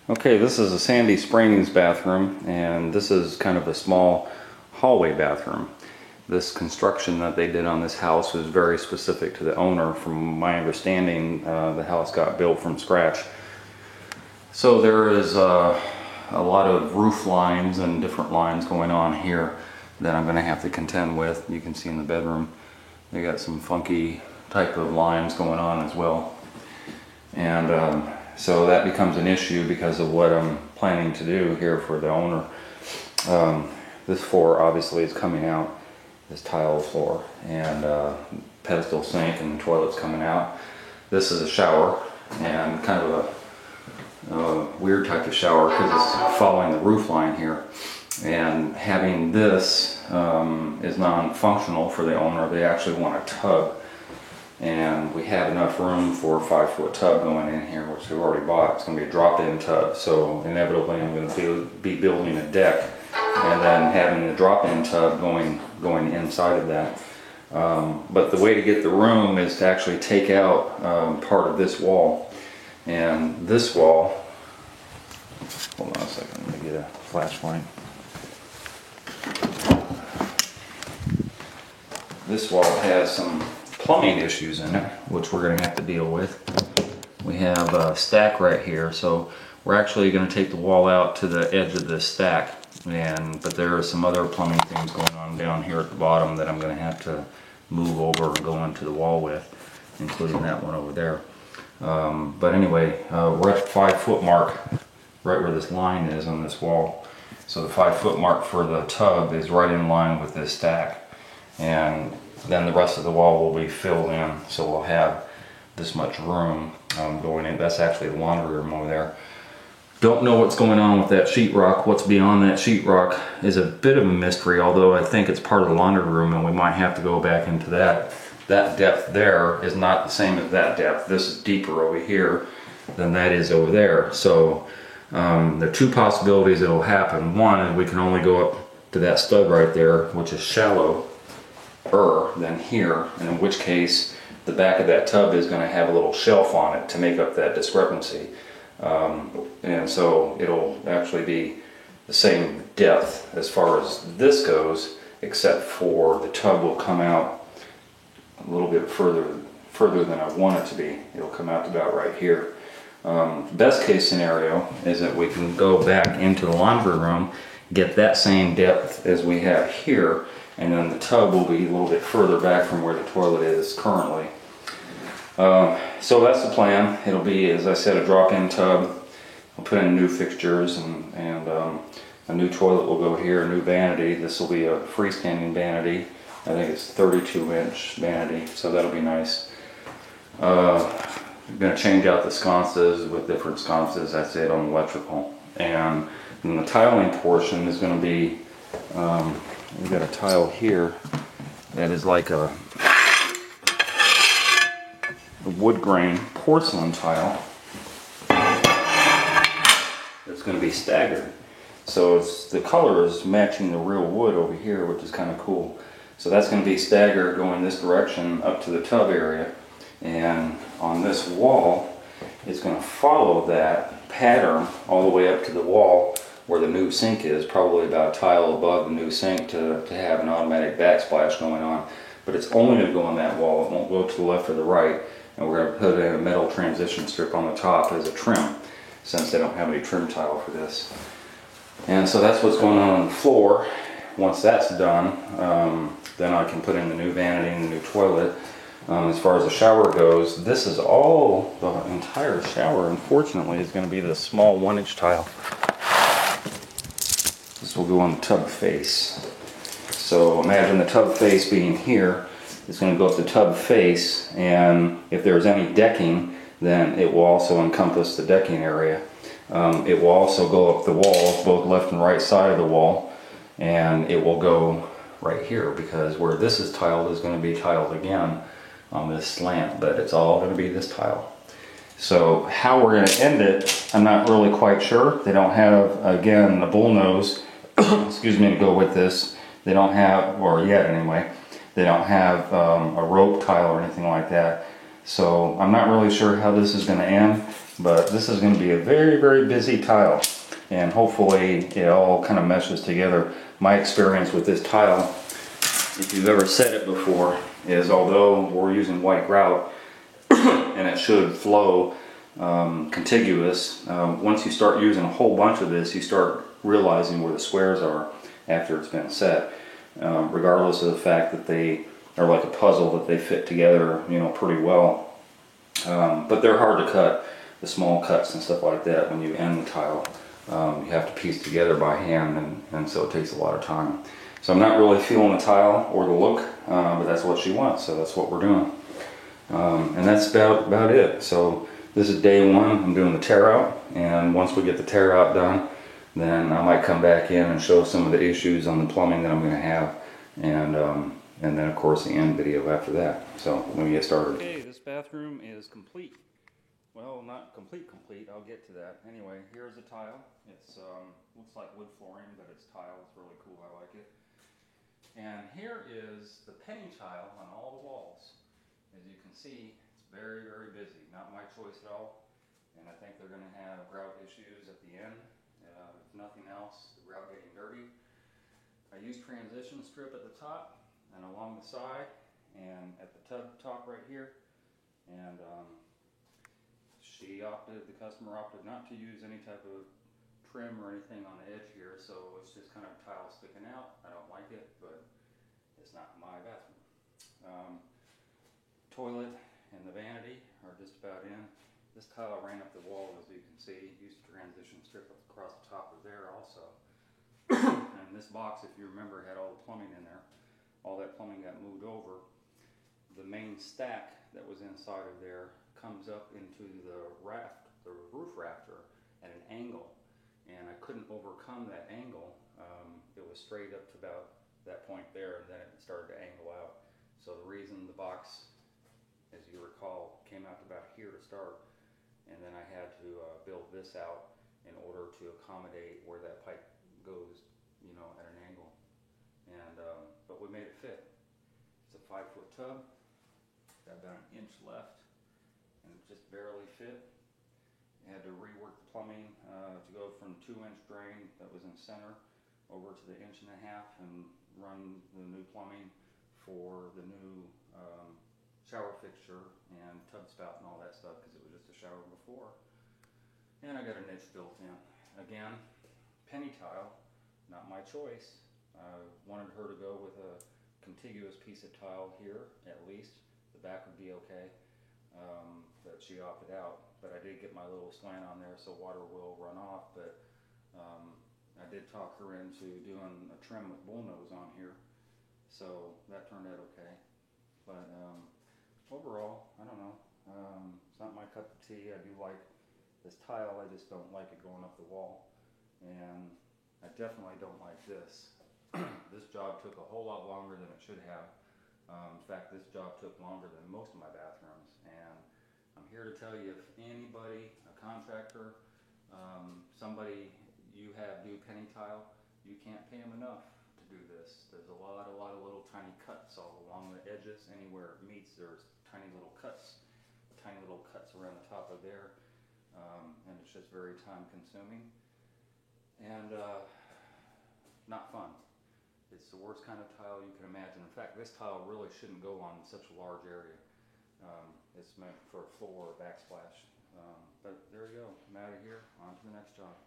Okay, this is a Sandy Springs bathroom, and this is kind of a small hallway bathroom. This construction that they did on this house was very specific to the owner. From my understanding, the house got built from scratch. So there is a lot of roof lines and different lines going on here that I'm going to have to contend with. You can see in the bedroom, they got some funky type of lines going on as well. And so that becomes an issue because of what I'm planning to do here for the owner. This floor obviously is coming out, this tile floor, and pedestal sink and toilet's coming out. This is a shower, and kind of a weird type of shower because it's following the roof line here. And having this is non-functional for the owner. They actually want a tub. And we have enough room for a 5-foot tub going in here, which we've already bought. It's going to be a drop-in tub, so inevitably I'm going to be building a deck and then having the drop-in tub going inside of that. But the way to get the room is to actually take out part of this wall. And this wall, hold on a second, let me get a flashlight. This wall has some plumbing issues in it, which we're going to have to deal with. We have a stack right here, so we're actually going to take the wall out to the edge of this stack, but there are some other plumbing things going on down here at the bottom that I'm going to have to move over and go into the wall with, including that one over there. But anyway, we're at the 5-foot mark right where this line is on this wall. So the 5-foot mark for the tub is right in line with this stack, and then the rest of the wall will be filled in, so we'll have this much room going in. That's actually the laundry room over there. Don't know what's going on with that sheetrock. What's beyond that sheetrock is a bit of a mystery, although I think it's part of the laundry room and we might have to go back into that. That depth there is not the same as that depth. This is deeper over here than that is over there. So there are two possibilities that will happen. One is we can only go up to that stud right there, which is shallow than here, and in which case the back of that tub is going to have a little shelf on it to make up that discrepancy, and so it'll actually be the same depth as far as this goes, except for the tub will come out a little bit further than I want it to be. It'll come out to about right here. Best case scenario is that we can go back into the laundry room, get that same depth as we have here, and then the tub will be a little bit further back from where the toilet is currently. So that's the plan. It'll be, as I said, a drop-in tub. I'll put in new fixtures and a new toilet will go here, a new vanity. This will be a freestanding vanity. I think it's 32-inch vanity, so that'll be nice. I'm going to change out the sconces with different sconces, that's it, on electrical. And then the tiling portion is going to be, we've got a tile here that is like a wood grain porcelain tile that's going to be staggered. So the color is matching the real wood over here, which is kind of cool. So that's going to be staggered going this direction up to the tub area. And on this wall, it's going to follow that pattern all the way up to the wall where the new sink is, probably about a tile above the new sink to have an automatic backsplash going on. But it's only going to go on that wall. It won't go to the left or the right. And we're going to put in a metal transition strip on the top as a trim, since they don't have any trim tile for this. And so that's what's going on the floor. Once that's done, then I can put in the new vanity and the new toilet. As far as the shower goes, this is all, the entire shower, unfortunately, is going to be the small 1-inch tile. This will go on the tub face. So imagine the tub face being here. It's going to go up the tub face, and if there's any decking, then it will also encompass the decking area. It will also go up the walls, both left and right side of the wall, and it will go right here, because where this is tiled is going to be tiled again on this slant, but it's all going to be this tile. So how we're going to end it, I'm not really quite sure. They don't have, again, the bull nose excuse me, to go with this. They don't have, or yet anyway, they don't have a rope tile or anything like that. So I'm not really sure how this is going to end, but this is going to be a very, very busy tile. And hopefully it all kind of meshes together. My experience with this tile, if you've ever said it before, is although we're using white grout and it should flow contiguous, once you start using a whole bunch of this, you start realizing where the squares are after it's been set, regardless of the fact that they are like a puzzle, that they fit together, you know, pretty well. But they're hard to cut, the small cuts and stuff like that. When you end the tile, you have to piece together by hand, and so it takes a lot of time. So I'm not really feeling the tile or the look, but that's what she wants, so that's what we're doing. And that's about it. So this is day one. I'm doing the tear out, and once we get the tear out done, then I might come back in and show some of the issues on the plumbing that I'm going to have, and then of course the end video after that. So let me get started. Okay, this bathroom is complete. Well, not complete. I'll get to that. Anyway, here's the tile. It's looks like wood flooring, but it's tile. It's really cool. I like it. And here is the penny tile on all the walls. As you can see, it's very, very busy. Not my choice at all. And I think they're going to have grout issues at the end. If nothing else, the grout getting dirty. I used transition strip at the top and along the side and at the tub top right here. And the customer opted not to use any type of trim or anything on the edge here, so it's just kind of tile sticking out. I don't like it, but it's not my bathroom. Toilet and the vanity are just about in. This tile ran up the wall, as you can see. Used a transition strip across the top of there also. And this box, if you remember, had all the plumbing in there. All that plumbing got moved over. The main stack that was inside of there comes up into the roof rafter at an angle, and I couldn't overcome that angle. It was straight up to about that point there, and then it started to angle out. So the reason the box, as you recall, came out to about here to start, and then I had to build this out in order to accommodate where that pipe goes, you know, at an angle. And but we made it fit. It's a 5-foot tub. Got about an inch left, and it just barely fit. I had to rework the plumbing to go from 2-inch drain that was in center over to the 1.5 inch and run the new plumbing for the new shower fixture and tub spout and all that stuff, because it was just a shower before. And I got a niche built in. Again, penny tile, not my choice. Wanted her to go with a contiguous piece of tile here, at least. The back would be okay, but she opted out. But I did get my little slant on there so water will run off, but I did talk her into doing a trim with bullnose on here, so that turned out okay. But overall, I don't know, it's not my cup of tea. I do like this tile, I just don't like it going up the wall, and I definitely don't like this. This job took a whole lot longer than it should have. In fact, this job took longer than most of my bathrooms, and I'm here to tell you, if anybody, a contractor, somebody you have do penny tile, you can't pay them enough to do this. There's a lot of little tiny cuts all along the edges. Anywhere it meets, there's tiny little cuts around the top of there, and it's just very time consuming and not fun. It's the worst kind of tile you can imagine. In fact, this tile really shouldn't go on such a large area. It's meant for a floor or backsplash. But there you go. I'm out of here. On to the next job.